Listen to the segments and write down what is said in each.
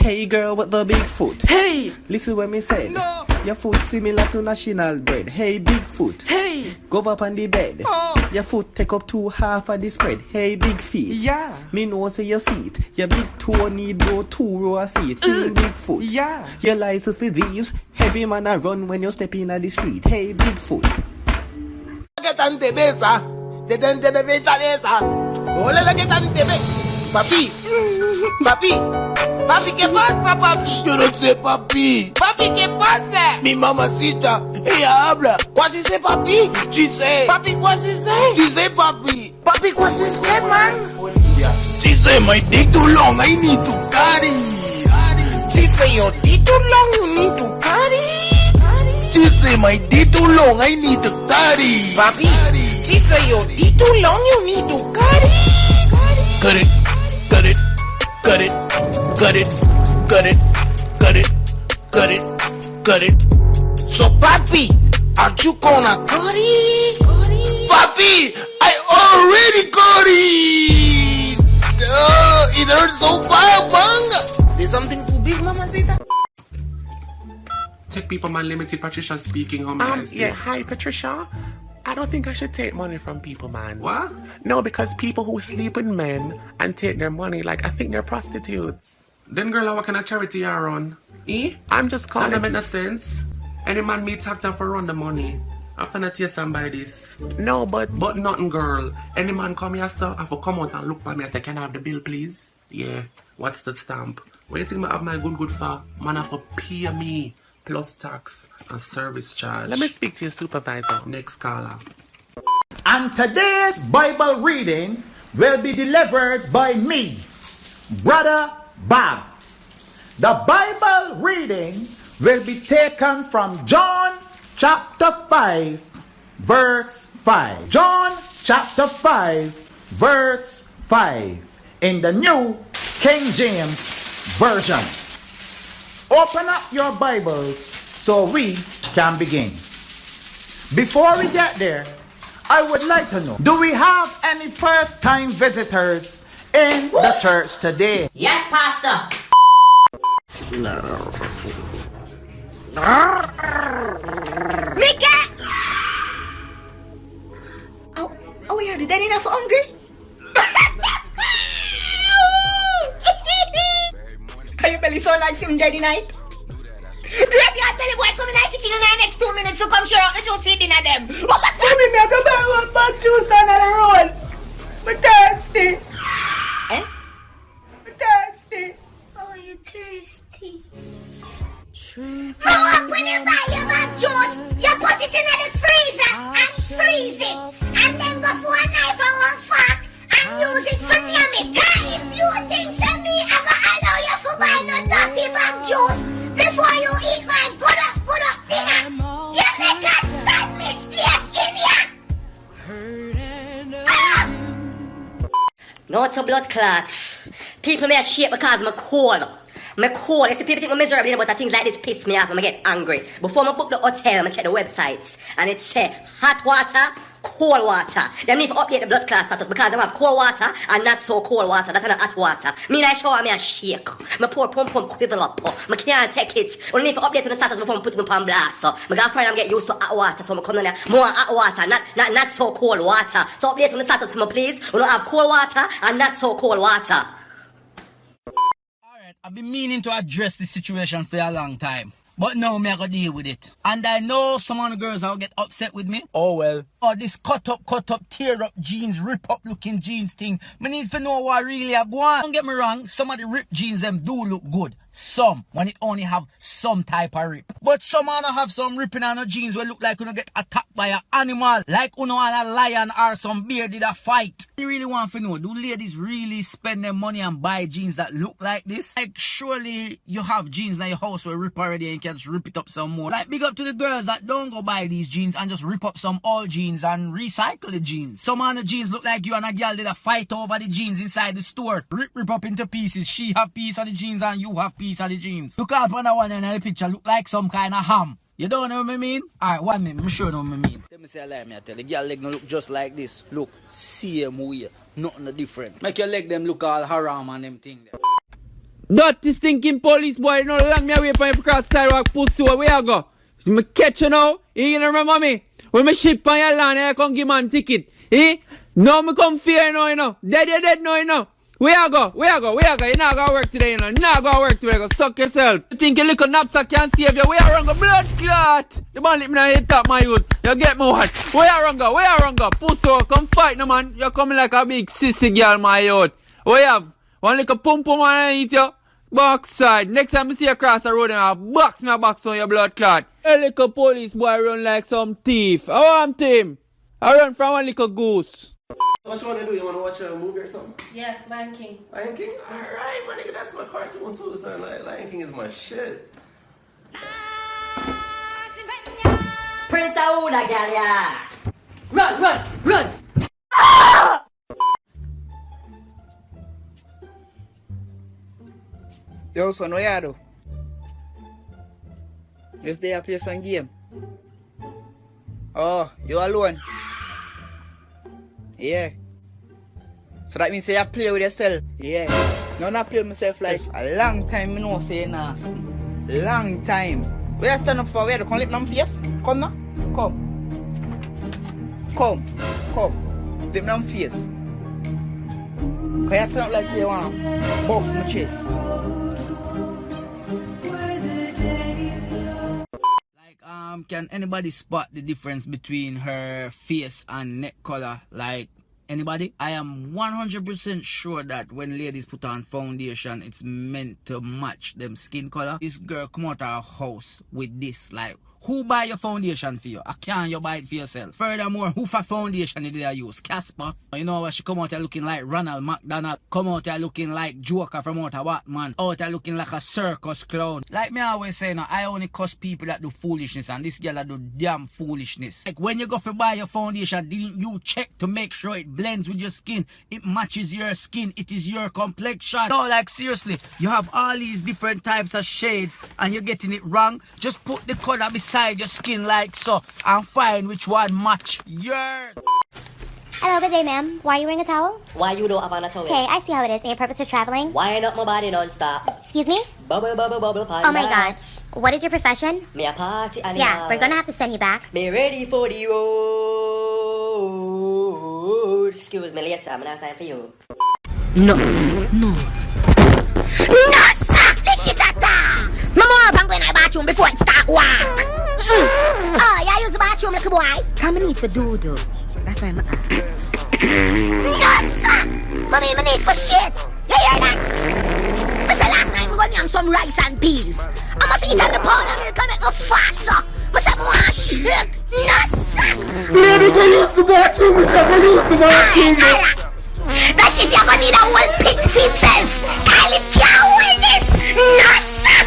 Hey girl with the big foot. Hey! Listen what me said. No! Your foot similar to national bread. Hey big foot. Hey! Go up on the bed. Oh! Your foot take up 2/2 of the spread. Hey big feet. Yeah! Me know say you see it. Your big toe need go 2 row of seat. Big foot. Yeah! Your license for these. Heavy man a run when you step in at the street. Hey big foot. Que tante besa, te tante de besa de esa. Hola la que tante be. Papi, papi, papi, ¿qué pasa, papi? Yo no sé, papi. Papi, ¿qué pasa? Mi mamacita, ella habla. What she say, papi? She say. Papi, what she say? She say, papi. Papi, what she say, man? She say, my dick too long, I need to carry. She say, your dick too long, you need to carry. She say, my dick too long, I need to carry. Papi, she say, your dick too long, you need to carry. Cut it, cut it, cut it, cut it, cut it, cut it, cut it, cut it. So, papi, are you gonna cut it? Papi, I already cut it. It hurts so bad, bang. There's something too big, mamacita. Tech People Man Limited, Patricia speaking. How may I assist? Yeah, hi Patricia. I don't think I should take money from people, man. What? No, because people who sleep with men and take their money, like, I think they're prostitutes. Then girl, what kind of charity you run? I'm just That calling. don't make no sense. Any man me tapped up for run the money. After not hear somebody this. No, but But nothing, girl. Any man come here, sir, I have come out and look by me and say, can I have the bill, please? Yeah. What's the stamp? What do you think I have my good for? Man, I have to pay me plus tax and service charge. let me speak to your supervisor. Next caller. And today's Bible reading will be delivered by me, Brother Bob. The Bible reading will be taken from John chapter 5, verse 5. John chapter 5, verse 5 in the New King James Version. Open up your Bibles so we can begin. Before we get there, I would like to know, do we have any first-time visitors in the church today? Yes, Pastor. Mika! Oh, yeah, did that enough hungry? Are you belly so like some daddy night? Grab your belly boy, come in the kitchen in the next 2 minutes, so come share out the juice eating at them. Baby, me I go buy one bag juice down the road. I'm thirsty. Eh? I'm thirsty. Oh, you thirsty. Mama, when you buy your bag juice, you put it in the freezer and freeze it. And then go for a knife and one fork and use it for yummy. If you think so me, I go allow you to buy no dirty bag juice before you eat my good up dinner. You make a sad mistake in ya. No, it's a blood clots. People may shake because I'm cold. I'm cold. I see people think I'm miserable, but things like this piss me off when I get angry. Before I book the hotel, I check the websites. And it say hot water, cold water. Then me to update the blood class status because I have cold water and not so cold water. That's not hot water. Me I shower me a shake. My poor pump quiver up. I can't take it. I need to update the status before I put it on blast. So I got friend I'm get used to hot water. So I come down there more hot water, not so cold water. So update the status for me please. We don't have cold water and not so cold water. Alright, I've been meaning to address this situation for a long time. But now me I gotta deal with it. And I know some of the girls will get upset with me. Oh well. Or this cut up, tear up jeans, rip up looking jeans thing. Me need to know what really I go on. Don't get me wrong, some of the ripped jeans them do look good. Some, when it only have some type of rip. But some other have some ripping on the jeans will look like you get attacked by an animal. Like you know a lion or some bear did a fight. You really want to know, do ladies really spend their money and buy jeans that look like this? Like surely you have jeans in your house where rip already and you can just rip it up some more. Like big up to the girls that don't go buy these jeans and just rip up some old jeans and recycle the jeans. Some of the jeans look like you and a girl did a fight over the jeans inside the store. Rip up into pieces. She have piece of the jeans and you have piece of the jeans. Look out for that one in the picture look like some kind of ham. You don't know what I mean? Alright, 1 minute, I'm sure you know what I mean. Let me say a lie, me I tell you. The girl leg no look just like this. Look, same way. Nothing different. Make your leg them look all haram and them thing there. Dirty stinking police boy, no long me away from you cross sidewalk pussy, where you go? See me catch you now, you gonna remember me? When me ship on your land, I come give man ticket. Eh? No me come fear now, you know. Dead you dead now, you know. Where you go? Where you go? Where you go? You not gonna work today, you know. You not gonna work today, go suck yourself. You think your little knapsack can save you? Where you run go? Blood clot. The man let me know you top my youth. You get me what? Where you run go? Where you run go? Pussy, come fight no man. You coming like a big sissy girl, my youth. Where you have? One little pum pum man eat you. Backside. Next time I see you cross the road and I'll box me a box on your blood clot. A little police boy run like some thief. I want him. I run from one little goose. What you want to do? You want to watch a movie or something? Yeah, Lion King. Lion King? Alright, my nigga, that's my cartoon too, son. Lion King is my shit. Prince Aouda, gal, yeah. Run, run, run. Yo, son, what you do? You stay and play some game? Oh, you alone? Yeah. So that means you play with yourself? Yeah. No, not play with myself like a long time, I know say nasty. Long time. Where you stand up for? Where? Come lick my face? Come now. Come. Come. Come. Lick my face. Can you stand up like you want? Buff my chest. Can anybody spot the difference between her face and neck color? Like, anybody? I am 100% sure that when ladies put on foundation, it's meant to match them skin color. This girl come out of her house with this, like, who buy your foundation for you? Or can you buy it for yourself? Furthermore, who for foundation did I use? Casper. You know what? She come out there looking like Ronald McDonald. Come out there looking like Joker from out of Batman. Out there looking like a circus clown. Like me always say, no, I only cuss people that do foolishness, and this girl that do damn foolishness. Like when you go for buy your foundation, didn't you check to make sure it blends with your skin? It matches your skin. It is your complexion. No, like seriously, you have all these different types of shades and you're getting it wrong. Just put the color beside your skin like so and find which one match yours. Hello, good day, ma'am. Why are you wearing a towel? Why you don't have on a towel? Okay, I see how it is. And your purpose for traveling? Wind up my body non-stop. Excuse me? Bubble, bubble, bubble, panda. Oh my god. What is your profession? Me a party animal. Yeah, we're gonna have to send you back. Me ready for the road. Excuse me, later. I'm not time for you. No, sir! This shit at that! Mama, I'm going to the bathroom before it start work. Oh, you use the bathroom, little boy? Come need to do, though. That's why I'm no, sir! Mommy, I need for shit. You hear that? I said last night I'm going to have some rice and peas. I must eat at the powder milk to make me fat, so. I said, more shit. No, sir! Lady, go use the bathroom. Go use the bathroom. That shit you're gonna need a whole pit for itself. Kylie can't hold this. No, sir!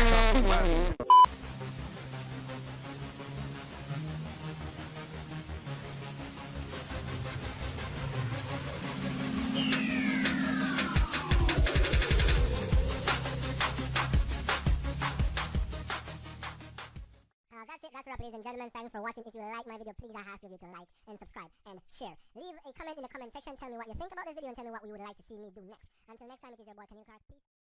That's it. That's a wrap, ladies and gentlemen. Thanks for watching. If you like my video, please I ask you to like and subscribe and share. Leave a comment in the comment section. Tell me what you think about this video and tell me what you would like to see me do next. Until next time, it is your boy Camille Clark. Peace.